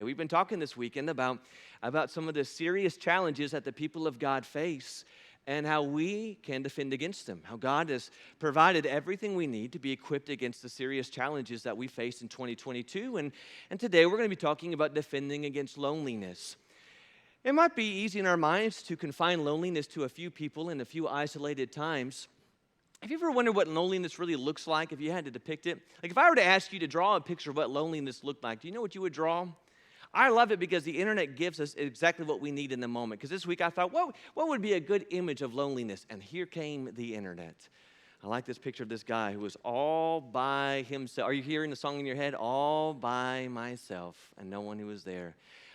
We've been talking this weekend about some of the serious challenges that the people of God face and how we can defend against them, how God has provided everything we need to be equipped against the serious challenges that we face in 2022. And today we're going to be talking about defending against loneliness. It might be easy in our minds to confine loneliness to a few people in a few isolated times. Have you ever wondered what loneliness really looks like if you had to depict it? Like if I were to ask you to draw a picture of what loneliness looked like, do you know what you would draw? I love it because the internet gives us exactly what we need in the moment. Because this week I thought, what would be a good image of loneliness? And here came the internet. I like this picture of this guy who was all by himself. Are you hearing the song in your head? All by myself, and no one who was there.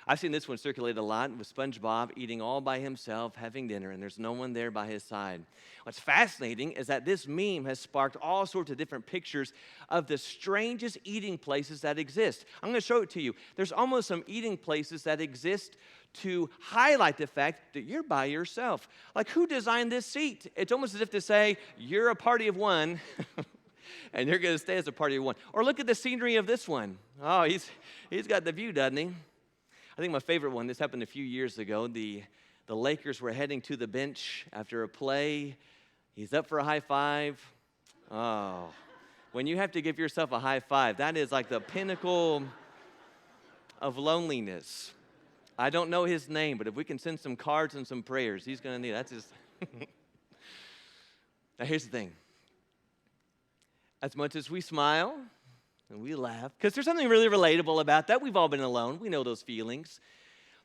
I've seen this one circulate a lot with SpongeBob eating all by himself, having dinner, and there's no one there by his side. What's fascinating is that this meme has sparked all sorts of different pictures of the strangest eating places that exist. I'm going to show it to you. There's almost some eating places that exist to highlight the fact that you're by yourself. Like, who designed this seat? It's almost as if to say, you're a party of one, and you're going to stay as a party of one. Or look at the scenery of this one. Oh, he's got the view, doesn't he? I think my favorite one, this happened a few years ago. The Lakers were heading to the bench after a play. He's up for a high five. Oh, when you have to give yourself a high five, that is like the pinnacle of loneliness. I don't know his name, but if we can send some cards and some prayers, he's going to need it. That's just. Now, here's the thing. As much as we smile, and we laugh, because there's something really relatable about that. We've all been alone. We know those feelings.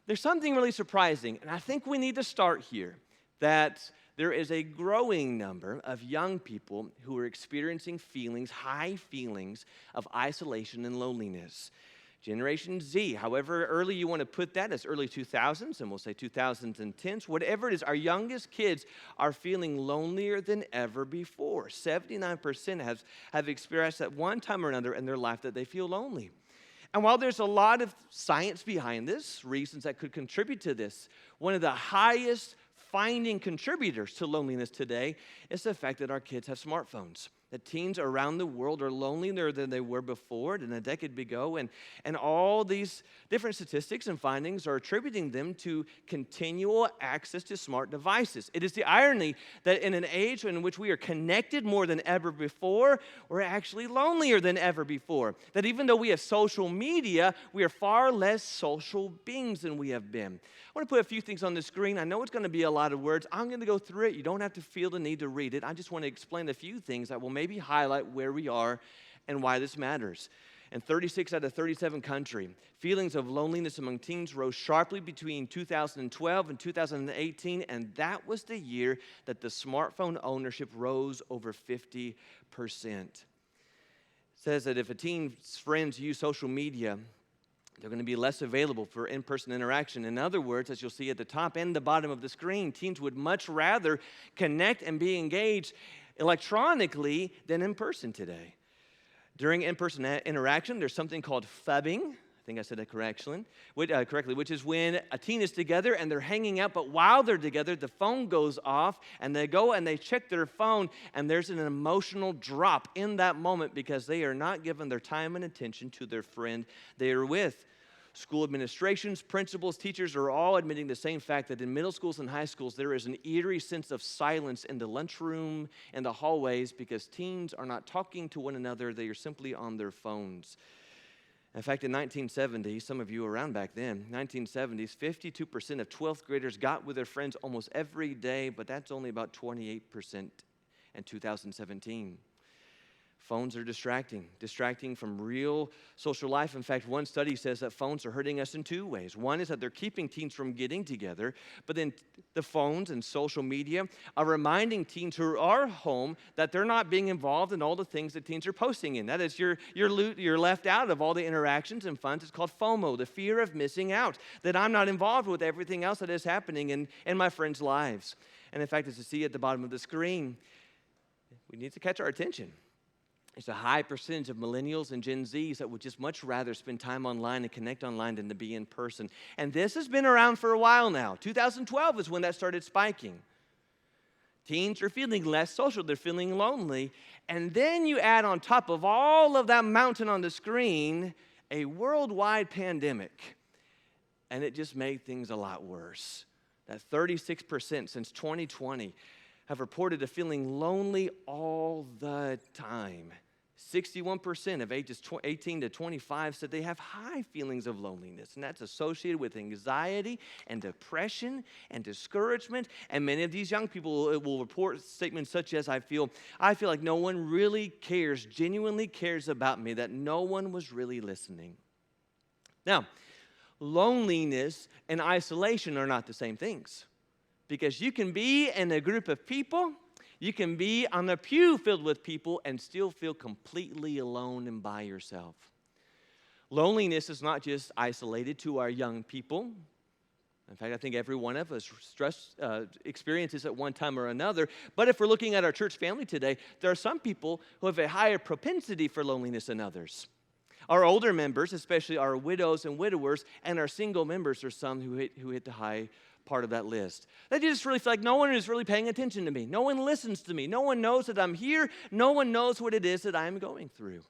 There's something really surprising, and I think we need to start here, that there is a growing number of young people who are experiencing high feelings of isolation and loneliness. Generation Z, however early you want to put that, as early 2000s, and we'll say 2010s, whatever it is, our youngest kids are feeling lonelier than ever before. 79% have experienced at one time or another in their life that they feel lonely. And while there's a lot of science behind this, reasons that could contribute to this, one of the highest finding contributors to loneliness today is the fact that our kids have smartphones. That teens around the world are lonelier than they were before than a decade ago, and all these different statistics and findings are attributing them to continual access to smart devices. It is the irony that in an age in which we are connected more than ever before, we're actually lonelier than ever before. That even though we have social media, we are far less social beings than we have been. I want to put a few things on the screen. I know it's going to be a lot of words. I'm going to go through it. You don't have to feel the need to read it. I just want to explain a few things that will maybe highlight where we are and why this matters. In 36 out of 37 countries, feelings of loneliness among teens rose sharply between 2012 and 2018, and that was the year that the smartphone ownership rose over 50%. It says that if a teen's friends use social media, they're going to be less available for in-person interaction. In other words, as you'll see at the top and the bottom of the screen, teens would much rather connect and be engaged electronically than in person today. During in-person interaction, there's something called phubbing. I think I said that correctly, which is when a teen is together and they're hanging out, but while they're together, the phone goes off, and they go and they check their phone, and there's an emotional drop in that moment because they are not giving their time and attention to their friend they are with. School administrations, principals, teachers are all admitting the same fact that in middle schools and high schools, there is an eerie sense of silence in the lunchroom and the hallways because teens are not talking to one another. They are simply on their phones. In fact, in 1970, some of you were around back then, 1970s, 52% of 12th graders got with their friends almost every day, but that's only about 28% in 2017. Phones are distracting from real social life. In fact, one study says that phones are hurting us in two ways. One is that they're keeping teens from getting together, but then the phones and social media are reminding teens who are home that they're not being involved in all the things that teens are posting in. That is, you're left out of all the interactions and fun. It's called FOMO, the fear of missing out, that I'm not involved with everything else that is happening in my friends' lives. And in fact, as you see at the bottom of the screen, we need to catch our attention. There's a high percentage of millennials and Gen Zs that would just much rather spend time online and connect online than to be in person. And this has been around for a while now. 2012 is when that started spiking. Teens are feeling less social. They're feeling lonely. And then you add on top of all of that mountain on the screen a worldwide pandemic. and it just made things a lot worse. That 36% since 2020 have reported a feeling lonely all the time. 61% of ages 18 to 25 said they have high feelings of loneliness, and that's associated with anxiety and depression and discouragement. And many of these young people will report statements such as, I feel like no one really cares, genuinely cares about me, that no one was really listening. Now, loneliness and isolation are not the same things, because you can be in a group of people, you can be on a pew filled with people and still feel completely alone and by yourself. Loneliness is not just isolated to our young people. In fact, I think every one of us experiences at one time or another. But if we're looking at our church family today, there are some people who have a higher propensity for loneliness than others. Our older members, especially our widows and widowers, and our single members are some who hit the high part of that list. They just really feel like no one is really paying attention to me. No one listens to me. No one knows that I'm here. No one knows what it is that I'm going through.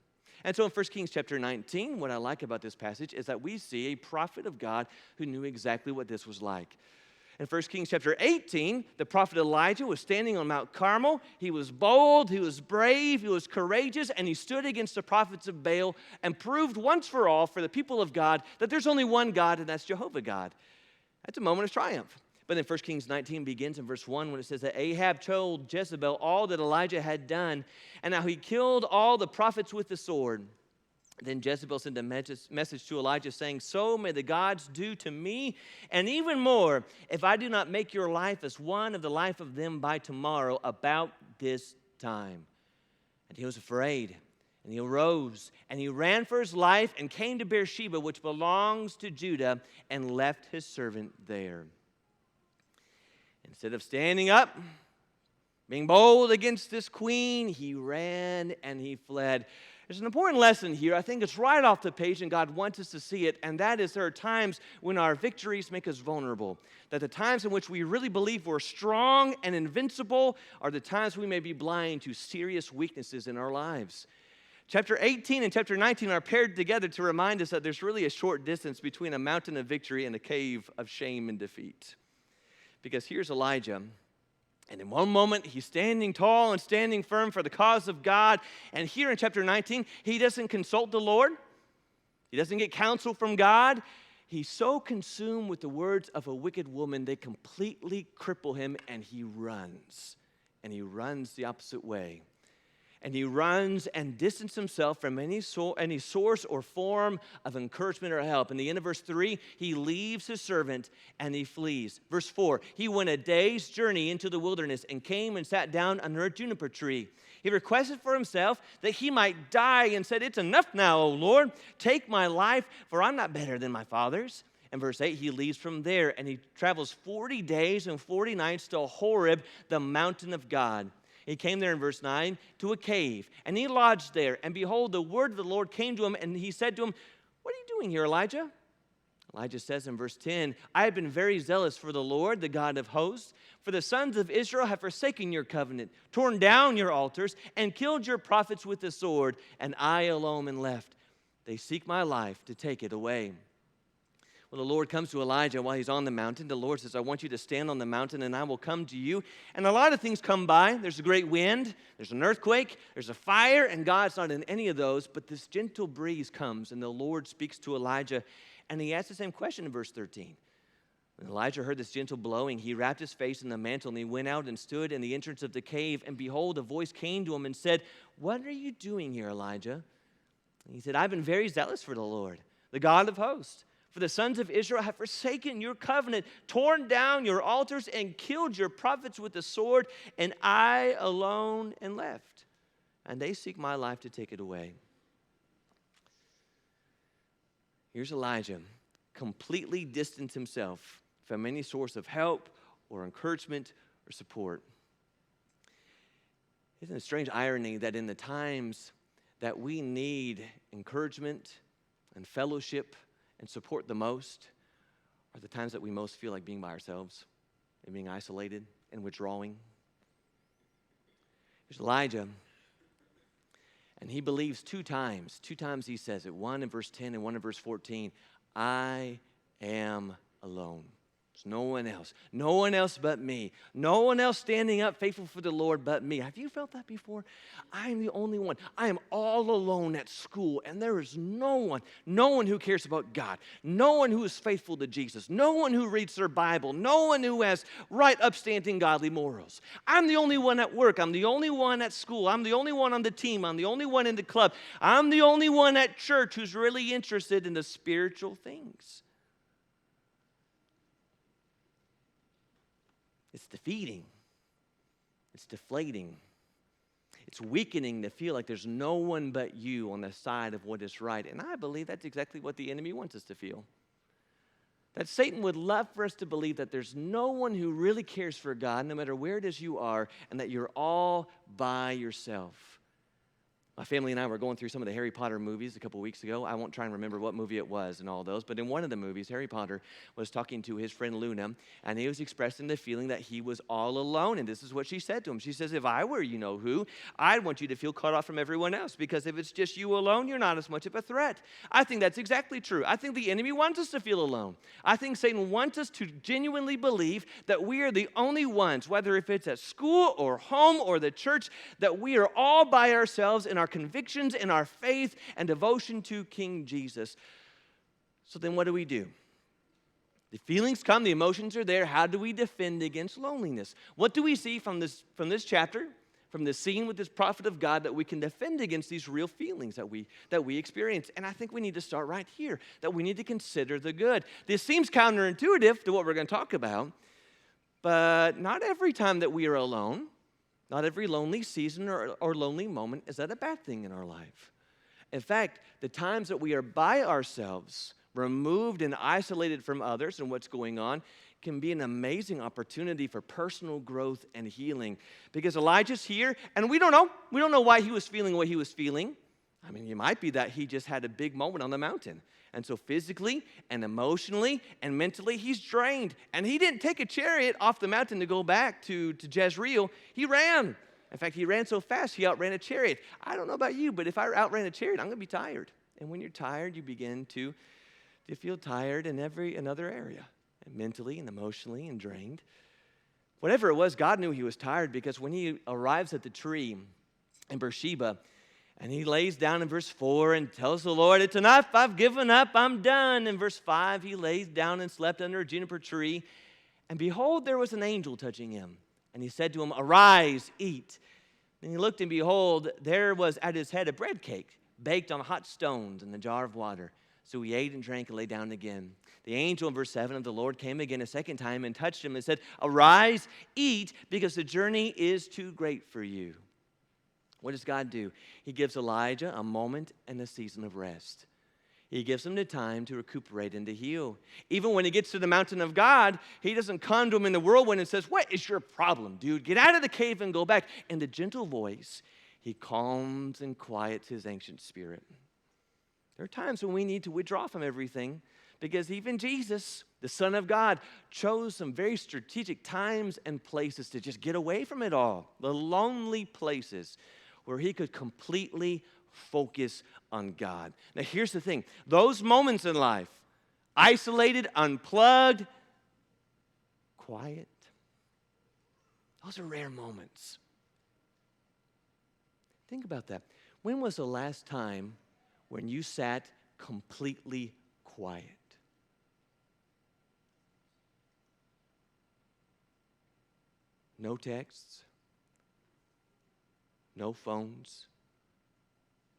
And so in 1 Kings chapter 19, what I like about this passage is that we see a prophet of God who knew exactly what this was like. In 1 Kings chapter 18, the prophet Elijah was standing on Mount Carmel. He was bold, he was brave, he was courageous, and he stood against the prophets of Baal and proved once for all for the people of God that there's only one God, and that's Jehovah God. That's a moment of triumph. But then 1 Kings 19 begins in verse 1 when it says that Ahab told Jezebel all that Elijah had done, and how he killed all the prophets with the sword. Then Jezebel sent a message to Elijah saying, so may the gods do to me, and even more, if I do not make your life as one of the life of them by tomorrow about this time. And he was afraid. And he arose, and he ran for his life and came to Beersheba, which belongs to Judah, and left his servant there. Instead of standing up, being bold against this queen, he ran and he fled. There's an important lesson here. I think it's right off the page, and God wants us to see it, and that is there are times when our victories make us vulnerable. That the times in which we really believe we're strong and invincible are the times we may be blind to serious weaknesses in our lives. Chapter 18 and chapter 19 are paired together to remind us that there's really a short distance between a mountain of victory and a cave of shame and defeat. Because here's Elijah, and in one moment he's standing tall and standing firm for the cause of God, and here in chapter 19, he doesn't consult the Lord. He doesn't get counsel from God. He's so consumed with the words of a wicked woman, they completely cripple him, and he runs the opposite way. And he runs and distances himself from any source or form of encouragement or help. In the end of verse 3, he leaves his servant and he flees. Verse 4, he went a day's journey into the wilderness and came and sat down under a juniper tree. He requested for himself that he might die and said, it's enough now, O Lord. Take my life, for I'm not better than my fathers. In verse 8, he leaves from there and he travels 40 days and 40 nights to Horeb, the mountain of God. He came there in verse 9 to a cave, and he lodged there. And behold, the word of the Lord came to him, and he said to him, what are you doing here, Elijah? Elijah says in verse 10, I have been very zealous for the Lord, the God of hosts. For the sons of Israel have forsaken your covenant, torn down your altars, and killed your prophets with the sword, and I alone am left. They seek my life to take it away. Well, the Lord comes to Elijah while he's on the mountain. The Lord says, I want you to stand on the mountain and I will come to you. And a lot of things come by. There's a great wind, there's an earthquake, there's a fire, and God's not in any of those. But this gentle breeze comes and the Lord speaks to Elijah. And he asks the same question in verse 13. When Elijah heard this gentle blowing, he wrapped his face in the mantle and he went out and stood in the entrance of the cave. And behold, a voice came to him and said, what are you doing here, Elijah? And he said, I've been very zealous for the Lord, the God of hosts. For the sons of Israel have forsaken your covenant, torn down your altars, and killed your prophets with the sword, and I alone am left. And they seek my life to take it away. Here's Elijah, completely distanced himself from any source of help or encouragement or support. Isn't it a strange irony that in the times that we need encouragement and fellowship and support the most are the times that we most feel like being by ourselves and being isolated and withdrawing? Here's Elijah, and he believes two times. Two times he says it, one in verse 10 and one in verse 14. I am alone. There's no one else. No one else but me. No one else standing up faithful for the Lord but me. Have you felt that before? I am the only one. I am all alone at school, and there is no one who cares about God, no one who is faithful to Jesus, no one who reads their Bible, no one who has right, upstanding, godly morals. I'm the only one at work. I'm the only one at school. I'm the only one on the team. I'm the only one in the club. I'm the only one at church who's really interested in the spiritual things. It's defeating. It's deflating. It's weakening to feel like there's no one but you on the side of what is right. And I believe that's exactly what the enemy wants us to feel. That Satan would love for us to believe that there's no one who really cares for God, no matter where it is you are, and that you're all by yourself. My family and I were going through some of the Harry Potter movies a couple weeks ago. I won't try and remember what movie it was and all those, but in one of the movies, Harry Potter was talking to his friend Luna, and he was expressing the feeling that he was all alone, and this is what she said to him. She says, if I were you know who, I'd want you to feel cut off from everyone else, because if it's just you alone, you're not as much of a threat. I think that's exactly true. I think the enemy wants us to feel alone. I think Satan wants us to genuinely believe that we are the only ones, whether if it's at school or home or the church, that we are all by ourselves in our convictions, in our faith and devotion to King Jesus. So then what do we do? The feelings come, the emotions are there. How do we defend against loneliness? What do we see from this chapter, from this scene with this prophet of God, that we can defend against these real feelings that we experience? And I think we need to start right here, that we need to consider the good. This seems counterintuitive to what we're going to talk about, but not every time that we are alone, not every lonely season or lonely moment is that a bad thing in our life. In fact, the times that we are by ourselves, removed and isolated from others and what's going on, can be an amazing opportunity for personal growth and healing. Because Elijah's here, and we don't know why he was feeling what he was feeling. I mean, it might be that he just had a big moment on the mountain. And so physically and emotionally and mentally, he's drained. And he didn't take a chariot off the mountain to go back to Jezreel. He ran. In fact, he ran so fast, he outran a chariot. I don't know about you, but if I outran a chariot, I'm going to be tired. And when you're tired, you begin to feel tired in another area, and mentally and emotionally and drained. Whatever it was, God knew he was tired, because when he arrives at the tree in Beersheba, and he lays down in verse 4 and tells the Lord, it's enough, I've given up, I'm done. In verse 5, he lays down and slept under a juniper tree. And behold, there was an angel touching him. And he said to him, arise, eat. And he looked, and behold, there was at his head a bread cake, baked on hot stones and a jar of water. So he ate and drank and lay down again. The angel in verse 7 of the Lord came again a second time and touched him and said, arise, eat, because the journey is too great for you. What does God do? He gives Elijah a moment and a season of rest. He gives him the time to recuperate and to heal. Even when he gets to the mountain of God, he doesn't come to him in the whirlwind and says, what is your problem, dude? Get out of the cave and go back. In the gentle voice, he calms and quiets his ancient spirit. There are times when we need to withdraw from everything, because even Jesus, the Son of God, chose some very strategic times and places to just get away from it all. The lonely places where he could completely focus on God. Now, here's the thing. Those moments in life, isolated, unplugged, quiet, those are rare moments. Think about that. When was the last time when you sat completely quiet? No texts, no phones,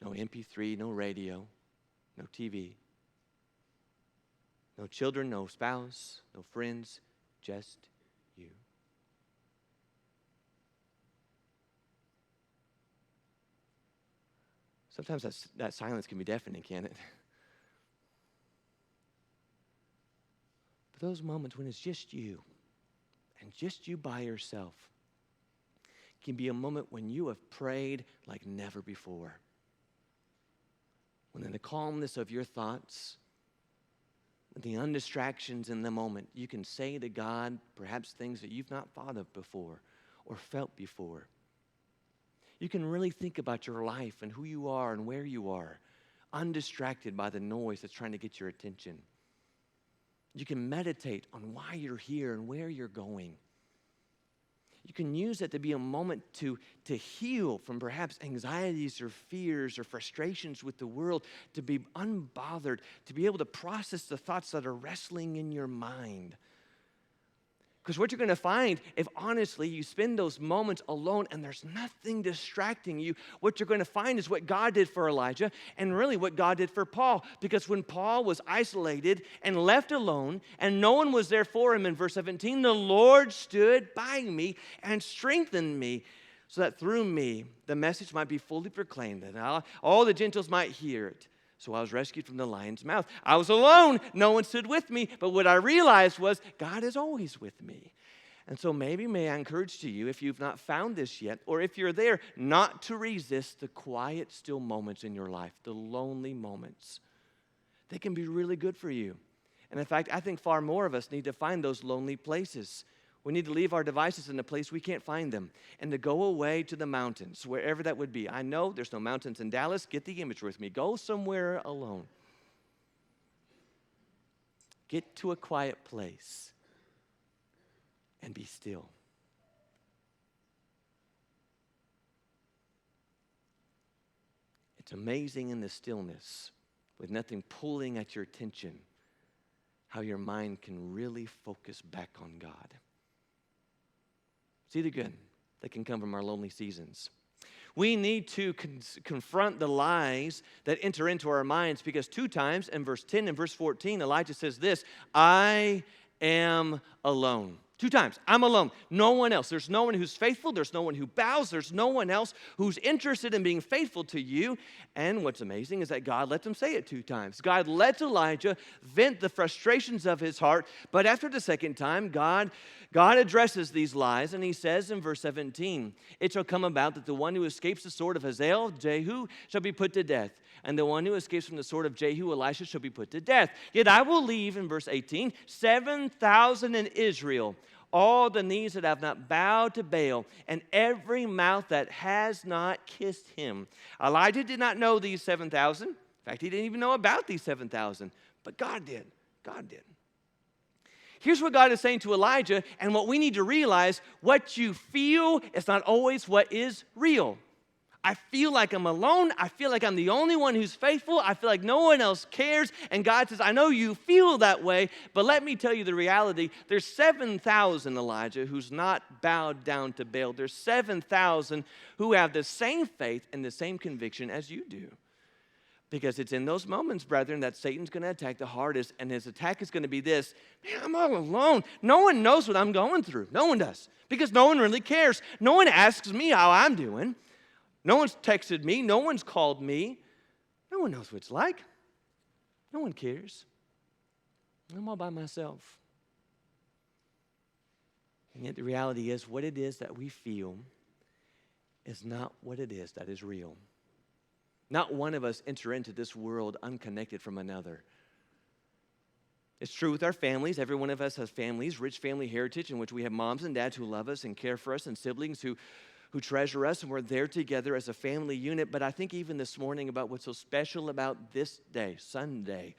no MP3, no radio, no TV, no children, no spouse, no friends, just you. Sometimes that silence can be deafening, can't it? But those moments when it's just you, and just you by yourself, can be a moment when you have prayed like never before. When in the calmness of your thoughts, with the undistractions in the moment, you can say to God perhaps things that you've not thought of before or felt before. You can really think about your life and who you are and where you are, undistracted by the noise that's trying to get your attention. You can meditate on why you're here and where you're going. You can use it to be a moment to heal from perhaps anxieties or fears or frustrations with the world, to be unbothered, to be able to process the thoughts that are wrestling in your mind. Because what you're going to find, if honestly you spend those moments alone and there's nothing distracting you, what you're going to find is what God did for Elijah and really what God did for Paul. Because when Paul was isolated and left alone and no one was there for him in verse 17, the Lord stood by me and strengthened me so that through me the message might be fully proclaimed and all the Gentiles might hear it. So I was rescued from the lion's mouth. I was alone. No one stood with me. But what I realized was God is always with me. And so maybe may I encourage to you, if you've not found this yet, or if you're there, not to resist the quiet, still moments in your life, the lonely moments. They can be really good for you. And in fact, I think far more of us need to find those lonely places. We need to leave our devices in a place we can't find them and to go away to the mountains, wherever that would be. I know there's no mountains in Dallas. Get the image with me. Go somewhere alone. Get to a quiet place and be still. It's amazing in the stillness, with nothing pulling at your attention, how your mind can really focus back on God. See the good that can come from our lonely seasons. We need to confront the lies that enter into our minds, because 2 times in verse 10 and verse 14, Elijah says this, I am alone. 2 times, I'm alone. No one else. There's no one who's faithful. There's no one who bows. There's no one else who's interested in being faithful to you. And what's amazing is that God lets him say it 2 times. God lets Elijah vent the frustrations of his heart. But after the second time, God addresses these lies, and he says in verse 17, it shall come about that the one who escapes the sword of Hazael, Jehu, shall be put to death. And the one who escapes from the sword of Jehu, Elisha, shall be put to death. Yet I will leave, in verse 18, 7,000 in Israel, all the knees that have not bowed to Baal, and every mouth that has not kissed him. Elijah did not know these 7,000. In fact, he didn't even know about these 7,000. But God did. God did. Here's what God is saying to Elijah, and what we need to realize, what you feel is not always what is real. I feel like I'm alone. I feel like I'm the only one who's faithful. I feel like no one else cares. And God says, I know you feel that way, but let me tell you the reality. There's 7,000, Elijah, who's not bowed down to Baal. There's 7,000 who have the same faith and the same conviction as you do. Because it's in those moments, brethren, that Satan's going to attack the hardest, and his attack is going to be this, man, I'm all alone. No one knows what I'm going through. No one does, because no one really cares. No one asks me how I'm doing. No one's texted me. No one's called me. No one knows what it's like. No one cares. I'm all by myself. And yet the reality is, what it is that we feel is not what it is that is real. Not one of us enter into this world unconnected from another. It's true with our families. Every one of us has families, rich family heritage in which we have moms and dads who love us and care for us, and siblings who treasure us, and we're there together as a family unit. But I think even this morning about what's so special about this day, Sunday,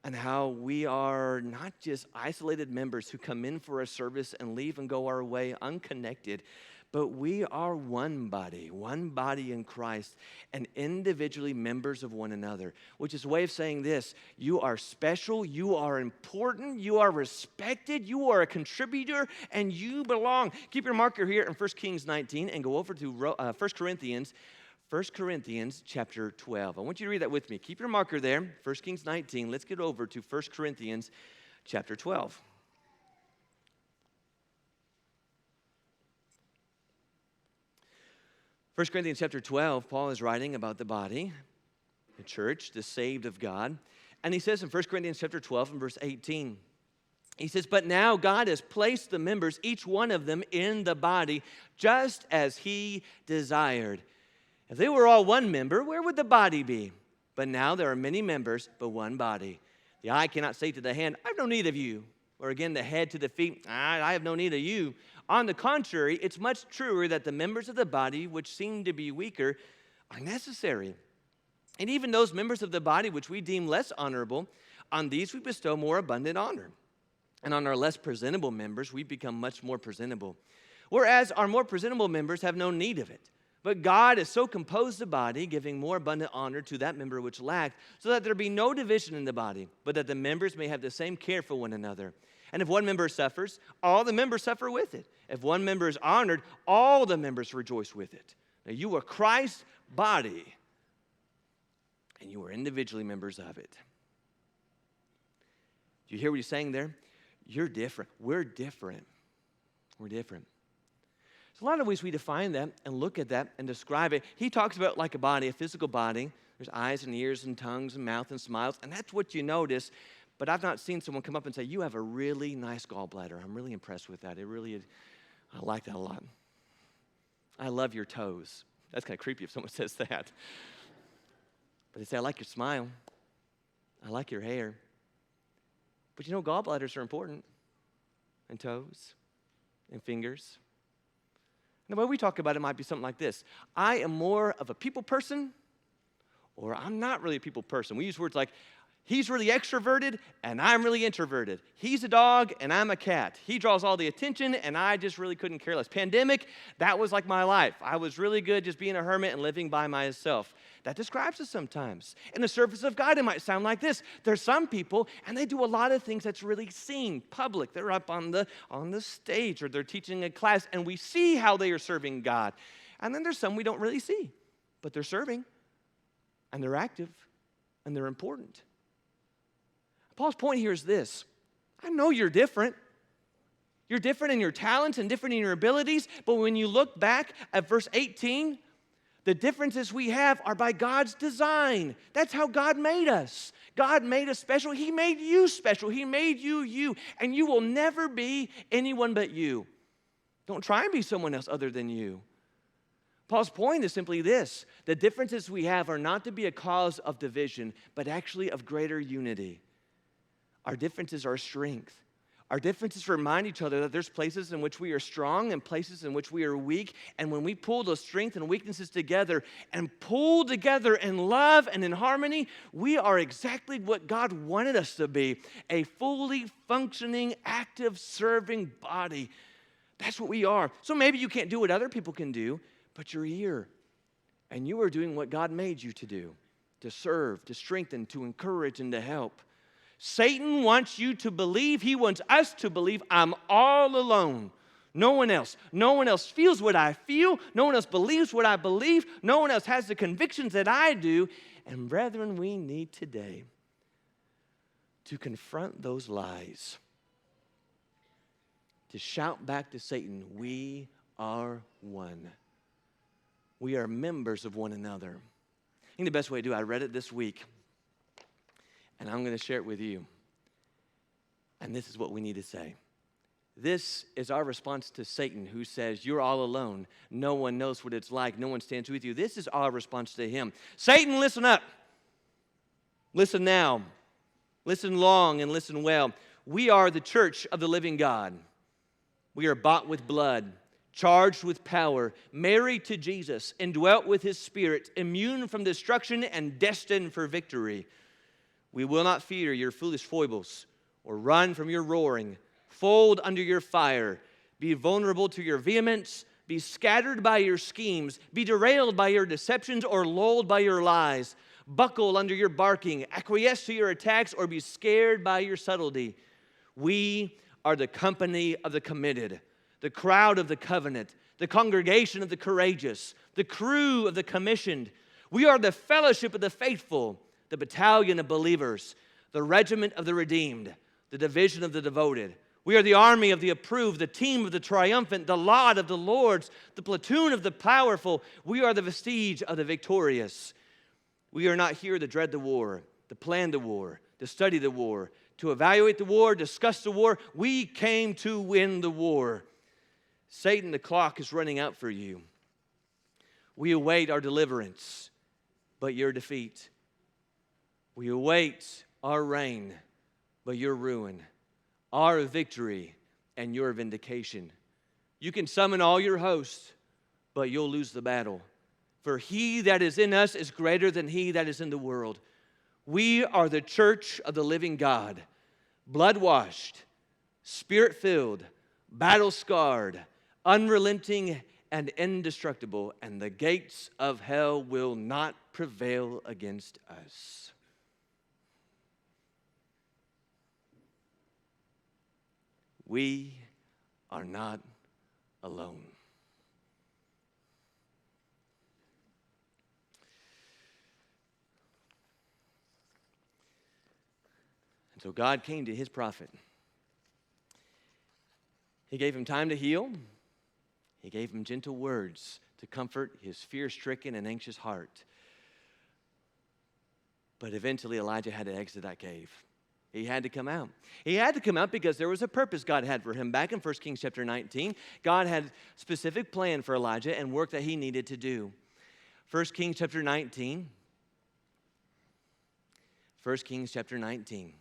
and how we are not just isolated members who come in for a service and leave and go our way unconnected, but we are one body in Christ, and individually members of one another, which is a way of saying this: you are special, you are important, you are respected, you are a contributor, and you belong. Keep your marker here in 1 Kings 19 and go over to 1 Corinthians chapter 12. I want you to read that with me. Keep your marker there, 1 Kings 19. Let's get over to 1 Corinthians chapter 12. 1 Corinthians chapter 12, Paul is writing about the body, the church, the saved of God. And he says in 1 Corinthians chapter 12 and verse 18, he says, but now God has placed the members, each one of them, in the body, just as he desired. If they were all one member, where would the body be? But now there are many members, but one body. The eye cannot say to the hand, I have no need of you. Or again, the head to the feet, I have no need of you. On the contrary, it's much truer that the members of the body which seem to be weaker are necessary. And even those members of the body which we deem less honorable, on these we bestow more abundant honor. And on our less presentable members, we become much more presentable. Whereas our more presentable members have no need of it. But God has so composed the body, giving more abundant honor to that member which lacked, so that there be no division in the body, but that the members may have the same care for one another. And if one member suffers, all the members suffer with it. If one member is honored, all the members rejoice with it. Now you are Christ's body, and you are individually members of it. Do you hear what he's saying there? You're different. We're different. We're different. There's a lot of ways we define that and look at that and describe it. He talks about like a body, a physical body. There's eyes and ears and tongues and mouth and smiles, and that's what you notice. But I've not seen someone come up and say, you have a really nice gallbladder. I'm really impressed with that. I like that a lot. I love your toes. That's kind of creepy if someone says that. But they say, I like your smile. I like your hair. But you know, gallbladders are important. And toes. And fingers. And the way we talk about it might be something like this. I am more of a people person, or I'm not really a people person. We use words like, he's really extroverted, and I'm really introverted. He's a dog, and I'm a cat. He draws all the attention, and I just really couldn't care less. Pandemic, that was like my life. I was really good just being a hermit and living by myself. That describes us sometimes. In the service of God, it might sound like this. There's some people, and they do a lot of things that's really seen, public. They're up on the stage, or they're teaching a class, and we see how they are serving God. And then there's some we don't really see, but they're serving, and they're active, and they're important. Paul's point here is this. I know you're different. You're different in your talents and different in your abilities, but when you look back at verse 18, the differences we have are by God's design. That's how God made us. God made us special. He made you special. He made you you, and you will never be anyone but you. Don't try and be someone else other than you. Paul's point is simply this. The differences we have are not to be a cause of division, but actually of greater unity. Our differences are strength. Our differences remind each other that there's places in which we are strong and places in which we are weak. And when we pull those strengths and weaknesses together and pull together in love and in harmony, we are exactly what God wanted us to be, a fully functioning, active, serving body. That's what we are. So maybe you can't do what other people can do, but you're here. And you are doing what God made you to do, to serve, to strengthen, to encourage, and to help. Satan wants you to believe, he wants us to believe, I'm all alone. No one else. No one else feels what I feel. No one else believes what I believe. No one else has the convictions that I do. And brethren, we need today to confront those lies. To shout back to Satan, we are one. We are members of one another. I think the best way to do it, I read it this week. And I'm going to share it with you. And this is what we need to say. This is our response to Satan, who says, you're all alone. No one knows what it's like. No one stands with you. This is our response to him. Satan, listen up. Listen now. Listen long and listen well. We are the church of the living God. We are bought with blood, charged with power, married to Jesus, indwelt with his Spirit, immune from destruction and destined for victory. We will not fear your foolish foibles or run from your roaring. Fold under your fire. Be vulnerable to your vehemence. Be scattered by your schemes. Be derailed by your deceptions or lulled by your lies. Buckle under your barking. Acquiesce to your attacks or be scared by your subtlety. We are the company of the committed, the crowd of the covenant, the congregation of the courageous, the crew of the commissioned. We are the fellowship of the faithful, the battalion of believers, the regiment of the redeemed, the division of the devoted. We are the army of the approved, the team of the triumphant, the lot of the lords, the platoon of the powerful. We are the vestige of the victorious. We are not here to dread the war, to plan the war, to study the war, to evaluate the war, discuss the war. We came to win the war. Satan, the clock is running out for you. We await our deliverance, but your defeat. We await our reign, but your ruin, our victory, and your vindication. You can summon all your hosts, but you'll lose the battle. For he that is in us is greater than he that is in the world. We are the church of the living God, blood-washed, spirit-filled, battle-scarred, unrelenting, and indestructible, and the gates of hell will not prevail against us. We are not alone. And so God came to his prophet. He gave him time to heal. He gave him gentle words to comfort his fear-stricken and anxious heart. But eventually Elijah had to exit that cave. He had to come out. He had to come out because there was a purpose God had for him. Back in 1 Kings chapter 19, God had a specific plan for Elijah and work that he needed to do. 1 Kings chapter 19. 1 Kings chapter 19.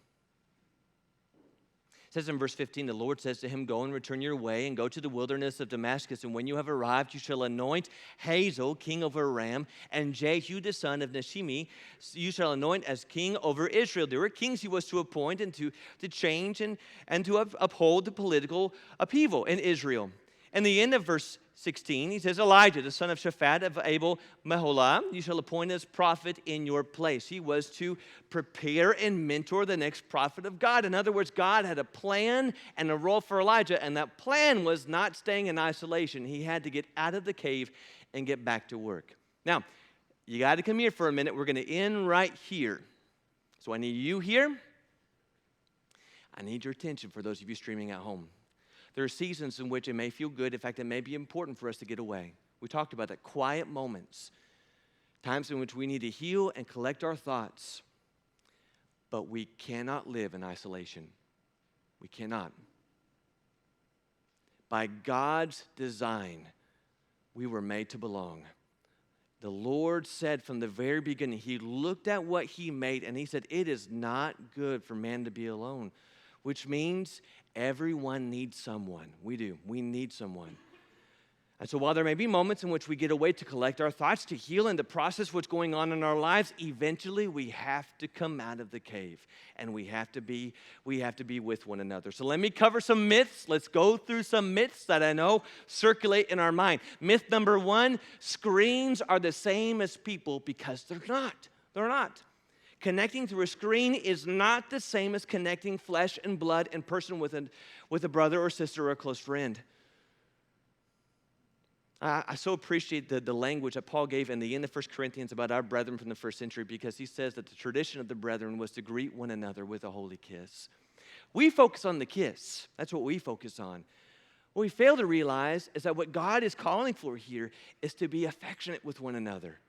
It says in verse 15, the Lord says to him, go and return your way and go to the wilderness of Damascus. And when you have arrived, you shall anoint Hazael, king over Aram, and Jehu, the son of Nishimi, you shall anoint as king over Israel. There were kings he was to appoint and to change and to uphold the political upheaval in Israel. And the end of verse 16, he says, Elijah, the son of Shaphat of Abel-Meholah, you shall appoint as prophet in your place. He was to prepare and mentor the next prophet of God. In other words, God had a plan and a role for Elijah, and that plan was not staying in isolation. He had to get out of the cave and get back to work. Now, you got to come here for a minute. We're going to end right here. So I need you here. I need your attention for those of you streaming at home. There are seasons in which it may feel good. In fact, it may be important for us to get away. We talked about that. Quiet moments. Times in which we need to heal and collect our thoughts. But we cannot live in isolation. We cannot. By God's design, we were made to belong. The Lord said from the very beginning, he looked at what he made and he said, it is not good for man to be alone. Which means everyone needs someone. We do. We need someone. And so while there may be moments in which we get away to collect our thoughts, to heal and to process what's going on in our lives, eventually we have to come out of the cave and we have to be with one another. So let me cover some myths. Let's go through some myths that I know circulate in our mind. Myth number 1, screens are the same as people because they're not. They're not. Connecting through a screen is not the same as connecting flesh and blood in person with a brother or sister or a close friend. I so appreciate the language that Paul gave in the end of 1 Corinthians about our brethren from the first century, because he says that the tradition of the brethren was to greet one another with a holy kiss. We focus on the kiss. That's what we focus on. What we fail to realize is that what God is calling for here is to be affectionate with one another,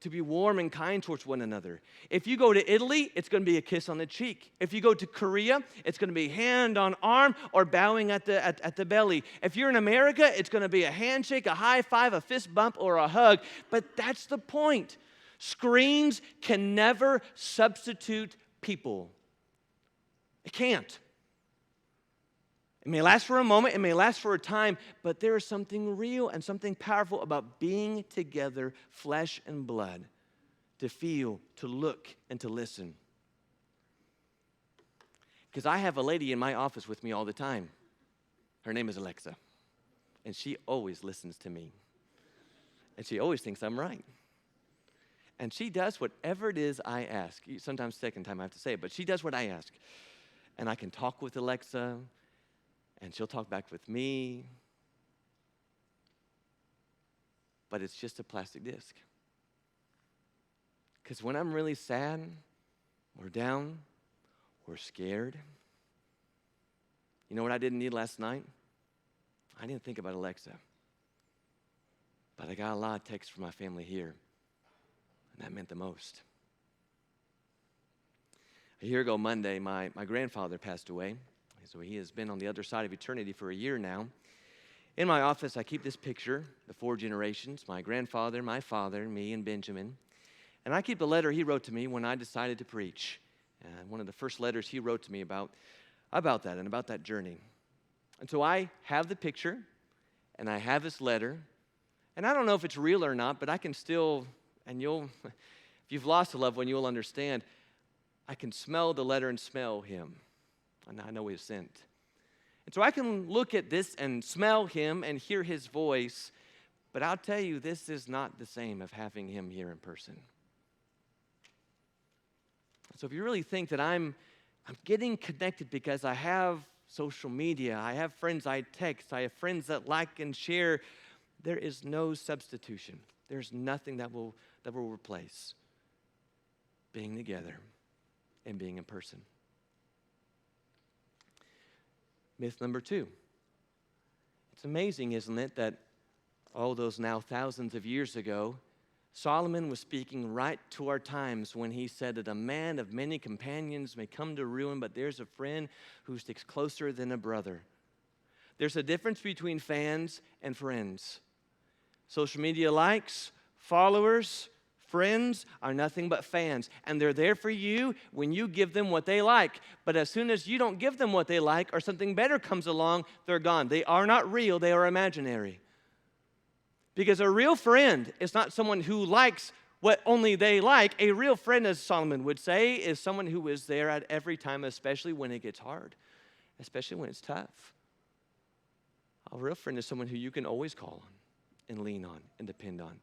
to be warm and kind towards one another. If you go to Italy, it's going to be a kiss on the cheek. If you go to Korea, it's going to be hand on arm or bowing at the belly. If you're in America, it's going to be a handshake, a high five, a fist bump, or a hug. But that's the point. Screens can never substitute people. It can't. It may last for a moment, it may last for a time, but there is something real and something powerful about being together, flesh and blood, to feel, to look, and to listen. Because I have a lady in my office with me all the time. Her name is Alexa, and she always listens to me. And she always thinks I'm right. And she does whatever it is I ask. Sometimes second time I have to say it, but she does what I ask. And I can talk with Alexa, and she'll talk back with me. But it's just a plastic disc. Because when I'm really sad or down or scared, you know what I didn't need last night? I didn't think about Alexa. But I got a lot of texts from my family here, and that meant the most. A year ago Monday, my grandfather passed away. So he has been on the other side of eternity for a year now. In my office, I keep this picture, the 4 generations, my grandfather, my father, me, and Benjamin. And I keep the letter he wrote to me when I decided to preach. And one of the first letters he wrote to me about that and about that journey. And so I have the picture, and I have this letter. And I don't know if it's real or not, but I can still, and if you've lost a loved one, you'll understand. I can smell the letter and smell him. And I know he was sent. And so I can look at this and smell him and hear his voice, but I'll tell you, this is not the same of having him here in person. So if you really think that I'm getting connected because I have social media, I have friends I text, I have friends that like and share, there is no substitution. There's nothing that will replace being together and being in person. Myth number 2. It's amazing, isn't it, that all those now thousands of years ago, Solomon was speaking right to our times when he said that a man of many companions may come to ruin, but there's a friend who sticks closer than a brother. There's a difference between fans and friends. Social media likes, followers, friends are nothing but fans, and they're there for you when you give them what they like. But as soon as you don't give them what they like or something better comes along, they're gone. They are not real, they are imaginary. Because a real friend is not someone who likes what only they like. A real friend, as Solomon would say, is someone who is there at every time, especially when it gets hard, especially when it's tough. A real friend is someone who you can always call on and lean on and depend on.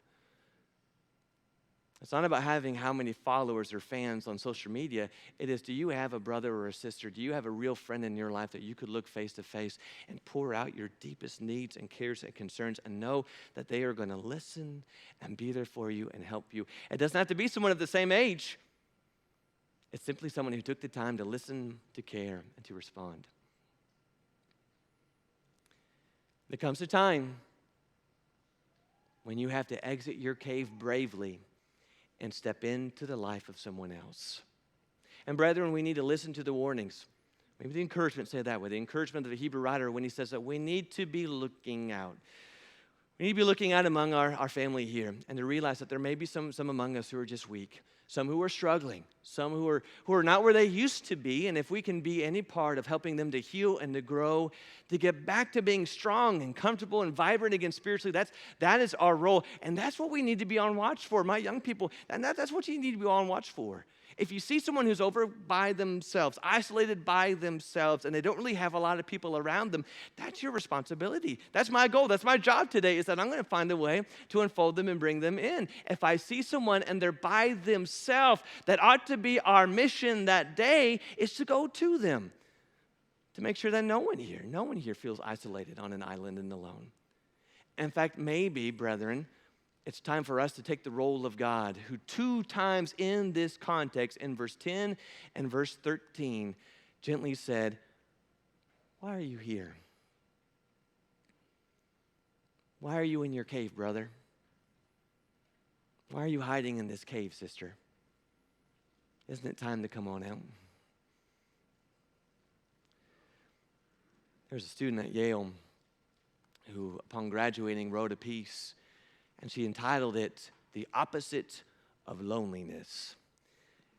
It's not about having how many followers or fans on social media. It is, do you have a brother or a sister? Do you have a real friend in your life that you could look face to face and pour out your deepest needs and cares and concerns and know that they are going to listen and be there for you and help you? It doesn't have to be someone of the same age. It's simply someone who took the time to listen, to care, and to respond. There comes a time when you have to exit your cave bravely and step into the life of someone else. And brethren, we need to listen to the warnings. Maybe the encouragement, say it that way, the encouragement of the Hebrew writer when he says that we need to be looking out. We need to be looking out among our family here and to realize that there may be some among us who are just weak, some who are struggling, some who are not where they used to be. And if we can be any part of helping them to heal and to grow, to get back to being strong and comfortable and vibrant again spiritually, that is our role. And that's what we need to be on watch for, my young people. And that's what you need to be on watch for. If you see someone who's over by themselves, isolated by themselves, and they don't really have a lot of people around them, that's your responsibility. That's my goal. That's my job today, is that I'm going to find a way to unfold them and bring them in. If I see someone and they're by themselves, that ought to be our mission that day, is to go to them, to make sure that no one here feels isolated on an island and alone. In fact, maybe, brethren, it's time for us to take the role of God, who 2 times in this context, in verse 10 and verse 13, gently said, "Why are you here? Why are you in your cave, brother? Why are you hiding in this cave, sister? Isn't it time to come on out?" There's a student at Yale who, upon graduating, wrote a piece, and she entitled it, "The Opposite of Loneliness."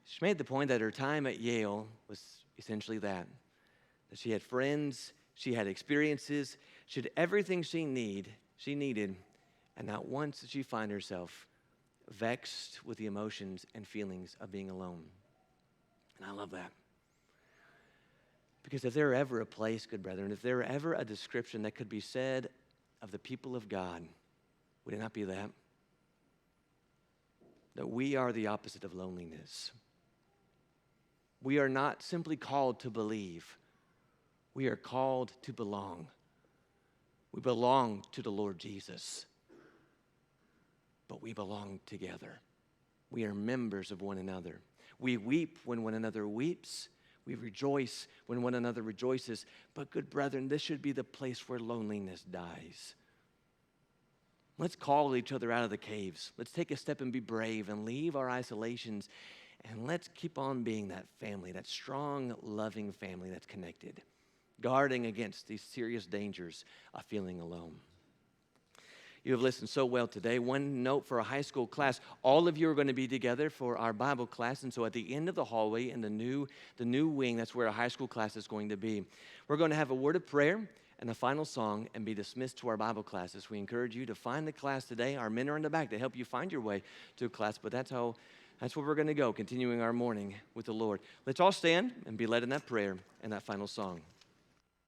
She made the point that her time at Yale was essentially that she had friends, she had experiences, she had everything she needed, and not once did she find herself vexed with the emotions and feelings of being alone. And I love that. Because if there were ever a place, good brethren, if there were ever a description that could be said of the people of God, would it not be that? That we are the opposite of loneliness. We are not simply called to believe. We are called to belong. We belong to the Lord Jesus. But we belong together. We are members of one another. We weep when one another weeps. We rejoice when one another rejoices. But good brethren, this should be the place where loneliness dies. Let's call each other out of the caves. Let's take a step and be brave and leave our isolations. And let's keep on being that family, that strong, loving family that's connected, guarding against these serious dangers of feeling alone. You have listened so well today. One note for a high school class. All of you are going to be together for our Bible class. And so at the end of the hallway in the new wing, that's where a high school class is going to be. We're going to have a word of prayer and a final song and be dismissed to our Bible classes. We encourage you to find the class today. Our men are in the back to help you find your way to a class, but that's where we're going to go, continuing our morning with the Lord. Let's all stand and be led in that prayer and that final song.